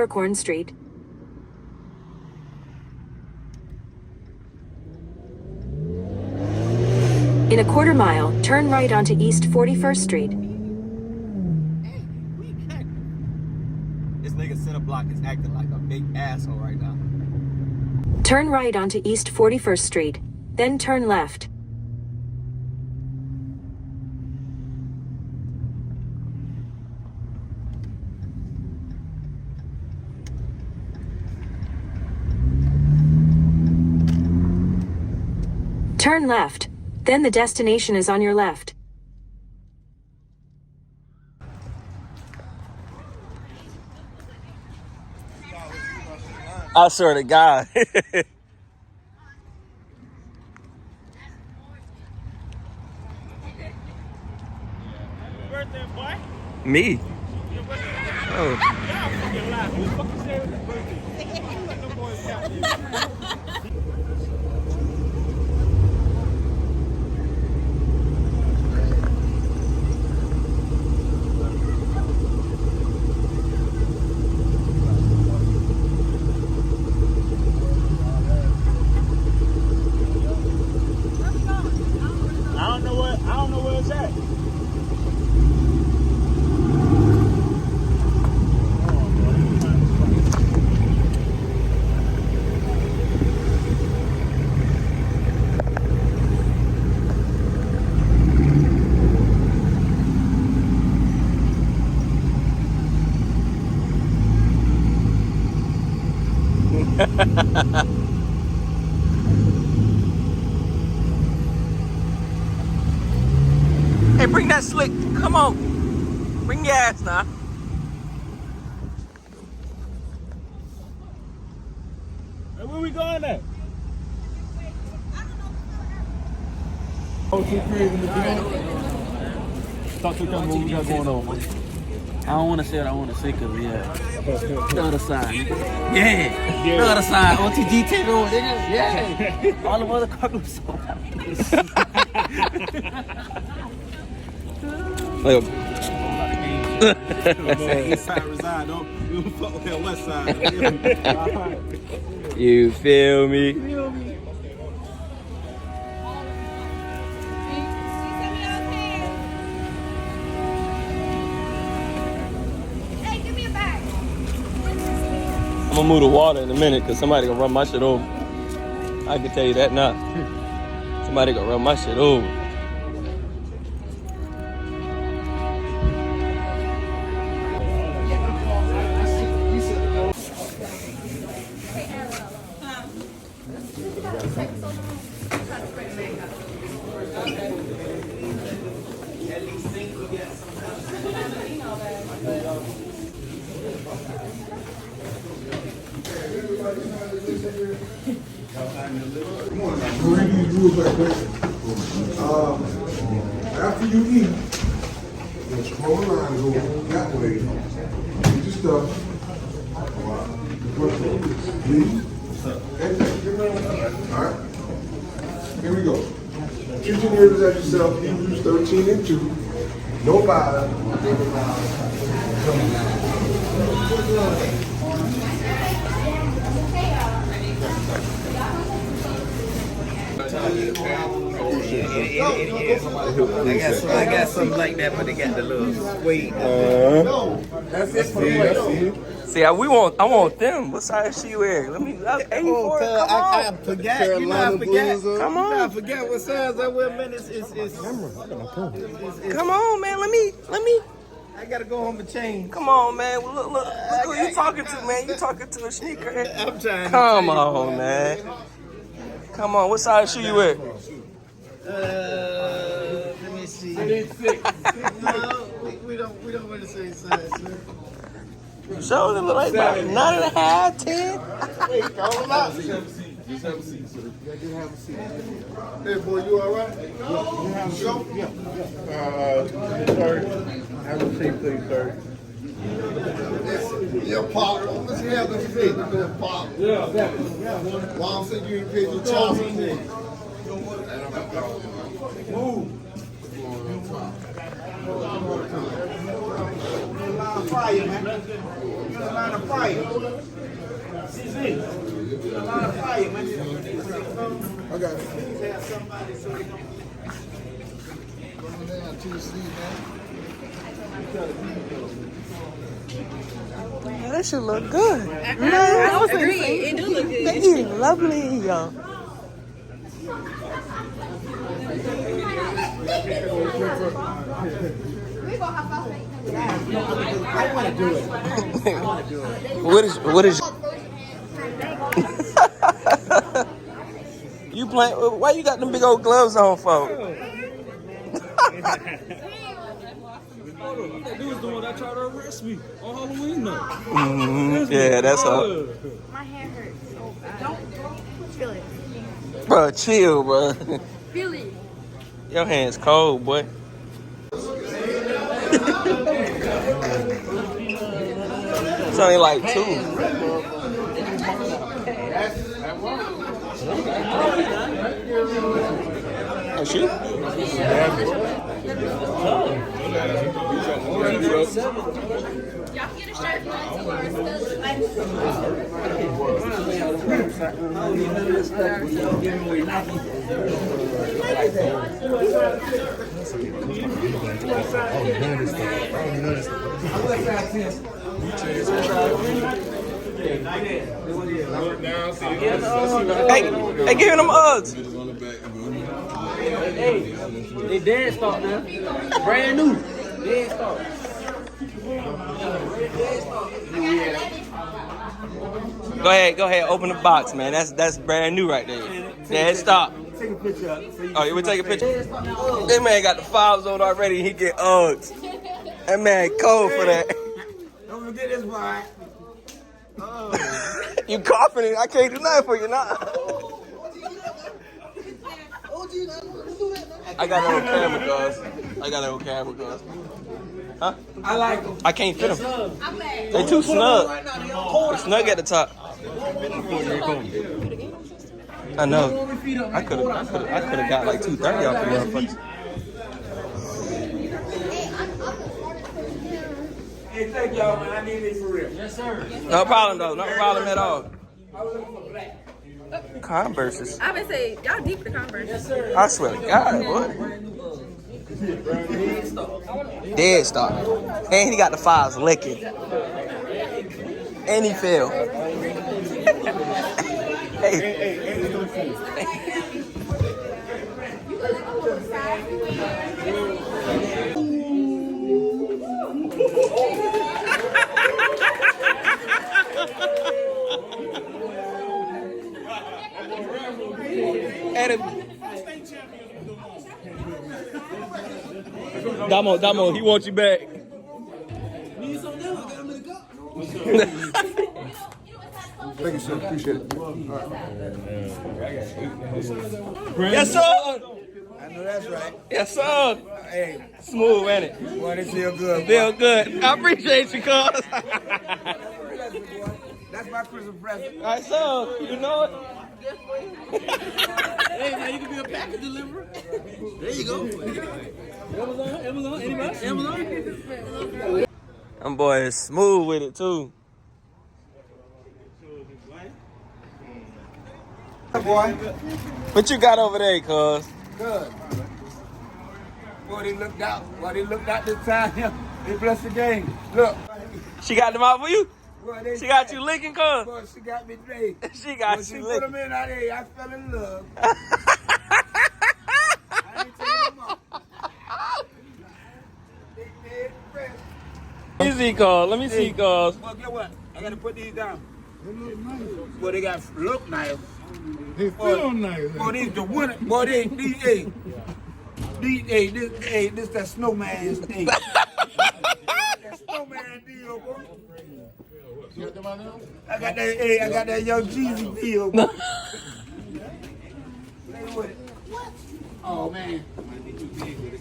Peppercorn Street. In a quarter mile, turn right onto East 41st Street. This nigga center block is acting like a big asshole right now. Turn right onto East 41st Street, then turn left. Turn left, then the destination is on your left. I swear to God. Birthday, boy. Me. Oh. Who the fuck you say with his birthday? Don't let them boys count you. I don't know where it's at. Hey, bring that slick. Come on. Bring your ass now. Hey, where we going at? Oh, too crazy in the Talk to the camera what we got going on, man. I don't want to say what I want to say because, yeah. The other side. Yeah. The other side. OTG take over, nigga. Yeah. All the other cars so Like East side reside, don't fuck with that west side. you feel me? Hey, give me a bag. I'm gonna move the water in a minute because somebody gonna run my shit over. I can tell you that now. Somebody gonna run my shit over. After you eat, you'll scroll the line, go that way, get your stuff. Please. All right. Here we go. Teaching you to yourself, Hebrews 13 and 2. Nobody. I got something like that, but they got the little weight. That's it for me. See, I want them. What size she wear? Let me. I'm 84. Come on. I forgot. You know I forgot. Come on. I forgot what size I wear, man. Come on, man. Let me. I gotta go home and change. Come on, man. Look who you talking to, man. You talking to a sneaker. I'm trying. Come on, man. Come on. What size shoe you wear? Let me see. No, we don't want to say size. So they look like about 9.5, 10. Hey, call him out. Just have a seat, sir. Yeah, just have a seat. Hey, boy, you all right? You have a show? Yeah. Sir, have a seat, please, sir. Yeah, Pop. Let's have the seat. Pop. Yeah. Mom said you ain't paid your child support. Move. line of fire, man. You're in the line of fire. CZ. You're in the line of fire, man. I got it. Tell somebody so they don't. Going down to the sea, man. Yeah, that should look good. Man, I agree. It do look good. they eat lovely, y'all. I want to do it. What is you playing? Why you got them big old gloves on for? That dude was the one that tried to arrest me on Halloween night. Yeah, that's all. My hand hurts so bad. Feel it. Bro, chill, bro. Feel it. Your hands cold, boy. It's only like 2. Oh, she? Y'all can get a shirt. Hey, give them Uggs. Hey, they dead stock now. Brand new. Dead stock. Go ahead, open the box, man. That's brand new right there. Dead stop. Take a picture of it. Oh, you would take a picture? That man got the files on already. He get Uggs. That man cold for that. Don't forget this part. You coughing it. I can't do nothing for you now. I got it on camera, cuz. Huh? I like them. I can't fit them. They too snug. They snug at the top. I know. I could have got like 230 off the motherfuckers. Hey, thank y'all, man. I need this for real. Yes, sir. No problem though. No problem at all. I was looking for black. Converses. I would say y'all deep the Converse. Yes, sir. I swear to God, boy. Dead stock. And he got the files licking. And he fell. Hey. Damo, he wants you back. Thank you, sir. Appreciate it. Yes, sir. I know that's right. Yes, sir. Hey, Smooth, ain't it? boy, this feel good. Feel good. I appreciate you, cuz. That's my Christmas present. All right, so you know it. Hey, now you can be a package deliverer. There you go. Amazon, anybody? Amazon? Them boys smooth with it too. Boy, What you got over there, cuz? good. Boy, they looked out. Boy, they looked out this time. They blessed the game. Look. She got them out for you? Boy, they She got you licking, cuz? Boy, she got me today. She got When she you put them licking. in out there, I fell in love. I didn't take them off. They did fresh. Let me see, cuz. Let me see, cuz. Well, get what? I gotta put these down. Boy, they got look nice. They feel nice. Boy, these the winner. Boy, this that snowman's thing. That snowman deal, boy. You got them out now? I got that young Jeezy deal, boy. Play with it. Oh man.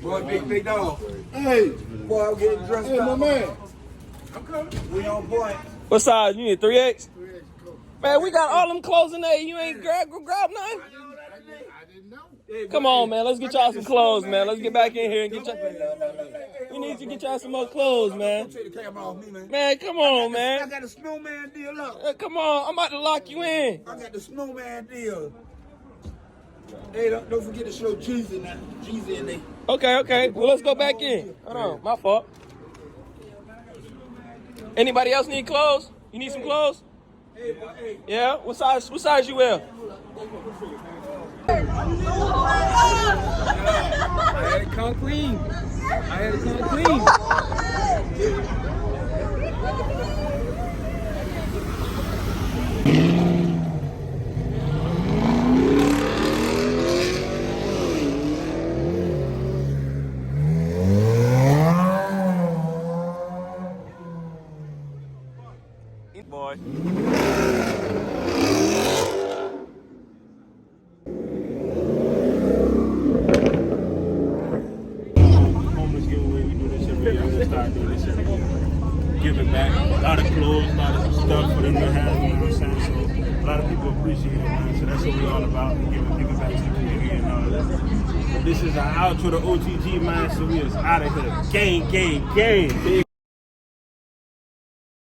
Boy, big dog. Hey, Boy, I'm getting dressed hey, my up. man. I'm coming. We on point. What size? You need 3X? Man, we got all them clothes in there. You ain't grab nothing? I didn't know. Come on, man. Let's get y'all some clothes, man. Let's get back in here and get y'all. we need to get y'all some more clothes, man. Take the camera off me, man. Man, come on, I man. got the snowman deal up. Come on, I'm about to lock you in. I got the snowman deal. Hey, don't forget to show Jeezy now. Jeezy in there. Okay. Well, let's go back in. Hold on, my fault. Anybody else need clothes? You need some clothes? Yeah? What size you wear? I had it come clean. Boy. Homeless giveaway. We do this every year. We'll start doing this every year. Giving back. A lot of clothes, a lot of stuff for them to have, you know what I'm saying? So a lot of people appreciate it, man. So that's what we're all about. Giving back to the community and all that. This is our outro to OTG, man. So we is out of here. Gang.